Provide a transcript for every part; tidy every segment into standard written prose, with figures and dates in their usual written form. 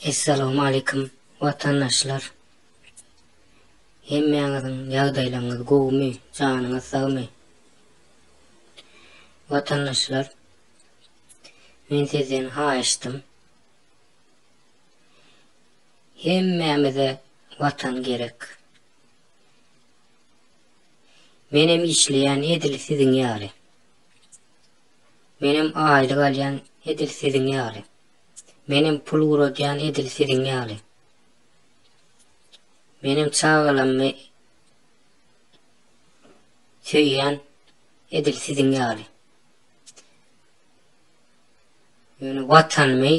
Esselamu aleyküm vatandaşlar. Hemmeňiziň ýagdaýlaryňyz gowmy, janyňyz sagmy? Vatandaşlar, men sizden haýyşdym. Hemmämize vatan gerek. Menem işleýän edil siziň ýaly. Menem aýlyk alýan edil siziň ýaly. Menem pul uradýan edil siziň ýaly. Menem çağalanmy söýýän edil siziň ýaly. Ýöne watanmy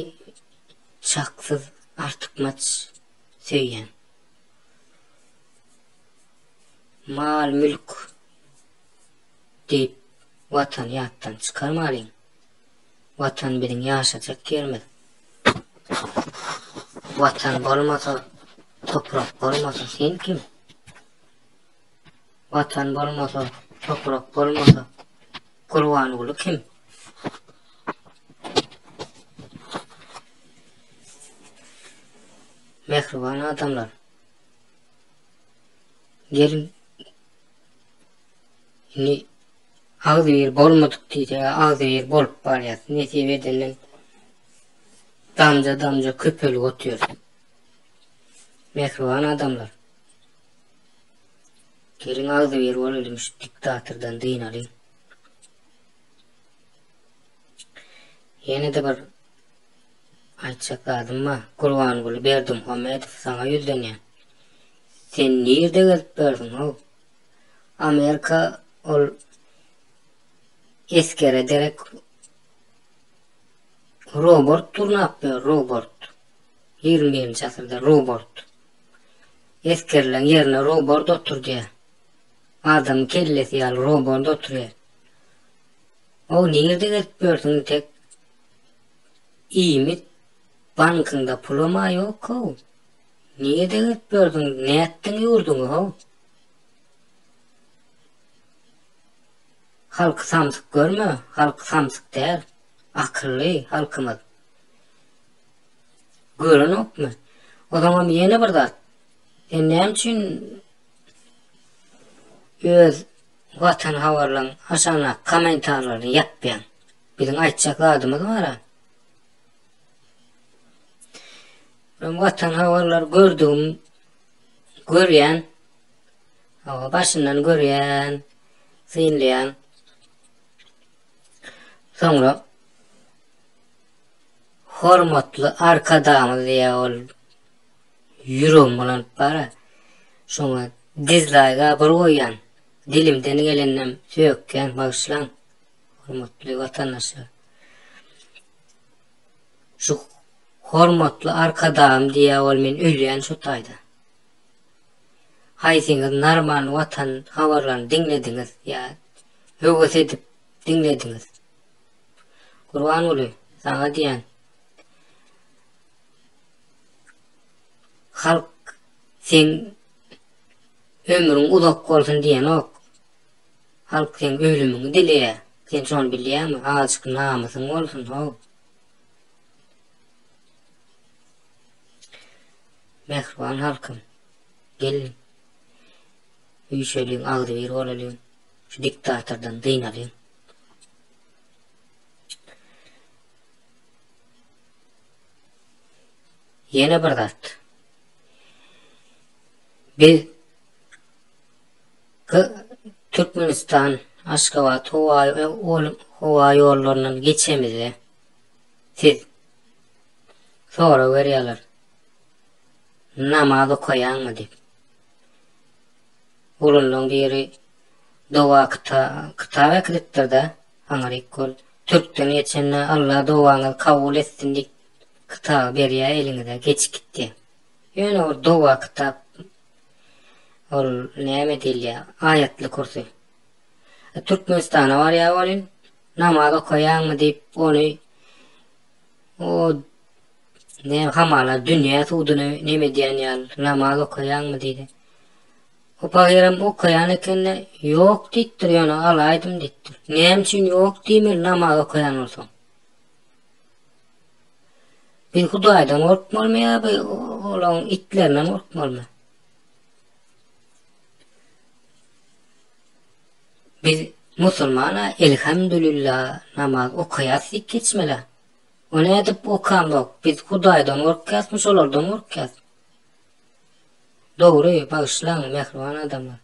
çaksız artykmaç söýýän. Mal mülk diýip watan ýatdan çykarmalyň. Watan biziň ýaşajak ýerimiz. Watan bolmasa, toprak bolmasa sen kim? Watan bolmasa, toprak bolmasa, Gurbanyguly kim? Mehriban adamlar, gelin ağzı yer bolmadyk diýse, ağzı yer bolup barýar. Nesi bedenden damja köpelük otýar. Mehriban adamlar, gelin ağzı yer bolalım şu diktatordan dynalyň. Ýene de bir aýtjak adamma, Gurbanyguly Berdimuhammedow saňa ýüzlenýär. Sen nirde gezip berdiň ho? Amerika ol eskere derek robot turnap ber, robot. 20-nji asyrda robot. Eskerlen yerine robot oturdy. Adam kellesi ýaly robot oturýar. O nirde gezip berdiň tek iými bankynda pulama ýok ho. Nirde gezip berdiň, näetdiň ýurduň ho? Halk samsyk görme, halk samsyk däl, akylly halkymyz. Görenokmy? O zaman ýene bir zat. Sen näme üçin öz watan habarlaryň aşana komentarlaryny ýapýan? Biziň aýtjak adamymyz bar. Ben watan habarlar gördüm, görýän, başyndan görýän, synlaýan. Sonra hormatly arkadamyz diýe ol ýüregim bilen bara. Şoňa dizlaýga bir goýan, dilimden gelenden söýekken bagşlan. Hormatly watandaşlar. Şu hormatly arkadam diýe ol men ölýän şu taýda. Haýsyňyz normal watan habarlaryny dinlediňiz ýa höwes edip dinlediňiz. Gurbanyguly saňa diýen, halk sen ömrüň uzak bolsun diýen ok. Halk sen ölümüňi dileýär. Sen şonu bilýärmi? Azyk namasyň bolsun ho. Mehriban halkym, gelin. Üýşeliň agdy bir bolalyň. Şu diktatordan dynalyň. Ýene bir zat. Biz Türkmenistan, Aşgabat, Howa ýollarynyň geçemizi siz sonra berýärler. Namaz okuyanmı dip. Bulunduğun biri dua kitap eklettirdi. Anarikol. Türk'ten geçenle Allah duanı kabul etsin dik kitap beriye elinize geç gitti. Yani o dua kitap ol neyme değil ya ayetli kursu. Türkmenistan'a var ya olun namaz okuyanmı dip onu o ne hamala dünya sudunu ne diyen ya namaz okuyan mı dedi. O pagiram okuyan ekenne yok dittir yani alaydım dittir. Neyem için yok demir namaz okuyan olsun. Biz Hudaýdan gorkmaly mı ýa-da olaň itlerden gorkmaly mı? Biz musulmana elhamdülillah namaz okuýas geçmeli. Ona edip okanlok. Biz Hudaýdan gorkýasmy, şolardan gorkýas. Dogry, bagyşlaň mehriban adamlar.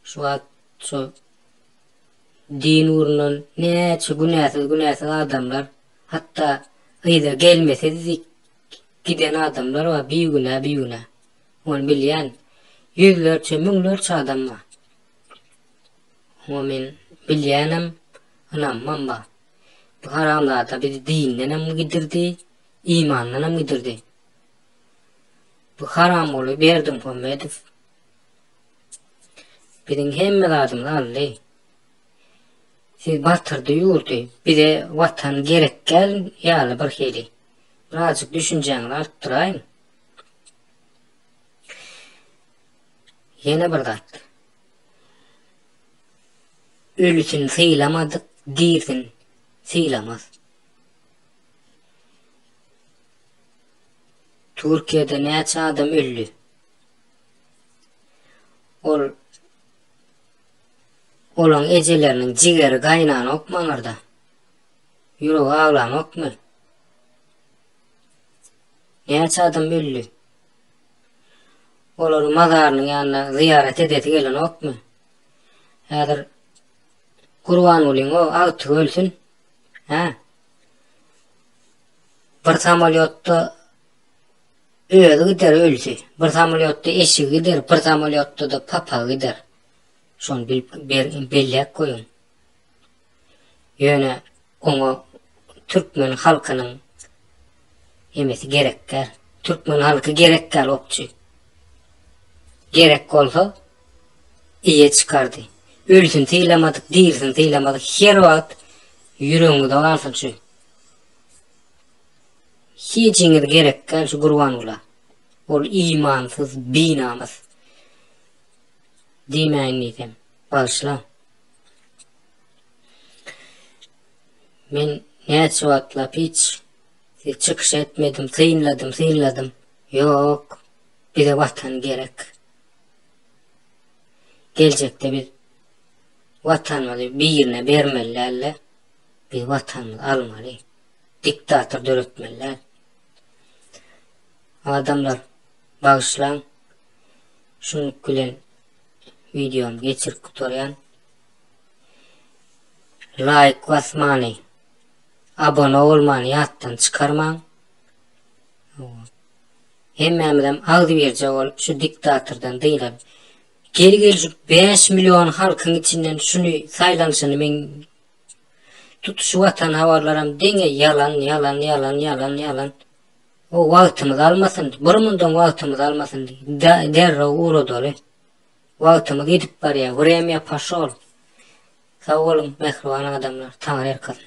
Şu din uğrundan näçe günäsiz adamlar, hatta ýa-da gelmese giden adamlar var, biýüne. Onu bilýän yüzlerçe, müňlerçe adam var. Men bilýänem, anamman bar. Bu haramlarda bizi dinlenem gidirdi, imanlanam gidirdi. Bu haram olu berdim Muhammedow. Bizim hemme adamlar ally. Siz batırdı ýurdy. Bize watan gerekkel ýaly bir heli. Birazcık düşünjäňizi artdyraýyn. Ýene bir zat. Ölüsün syýlamadyk, dirsin syýlamaz. Türkiýede näçe adam öldü. Olan ejelerinin jigeri gaýnan okmaňarda. Ýüregi aglan okmy? Näçe adam öldü. Olaryň mazarynyň ýanyna ziyaret edeti gelen okmy? Häzir Gurban bolyň o agty ölsün. Bir samolyotda öýe gider ölse, bir samolyotda eşi gider, bir samolyotda da papa gider. Şonu belläp koyun. Ýöne oňa Türkmen halkynyň emesi gerekler. Türkmen halky gerekler opçy. Gerek bolsa iýe çykardy. Ölsün syýlamadyk, dirsin syýlamadyk, her wagt ýüregiňizde galsyn şu. Hiçiňiz gerekler şu Gurban bola. Ol imansyz, binamyz. Diýmäň diýsem, başla. Men näçe wagtlap hiç çykyş etmedim, syýladım. Ýok, bize watan gerek. Geljekde biz watanymyzy birine bermeliler, biz watanymyzy almaly. Diktator döretmeliler. Adamlar bagyşlaň. Şunu bilen videom geçirip kutaryan. Like basmany, abone olmany ýatdan çykarmaň. Hemmemizem agdy berje bolup şu diktatordan diýler. Gel şu 5 milyon halkyň içinden şunu saýlanşyny men tutuşy watan habarlaram deňe yalan. O wagtymyz almasyn, bir mundan wagtymyz almasyn. Derre uğradyly. Wagtymyz gidip barýar, wremya paşol. Sag bolun mehriban adamlar, taňry erkazyn.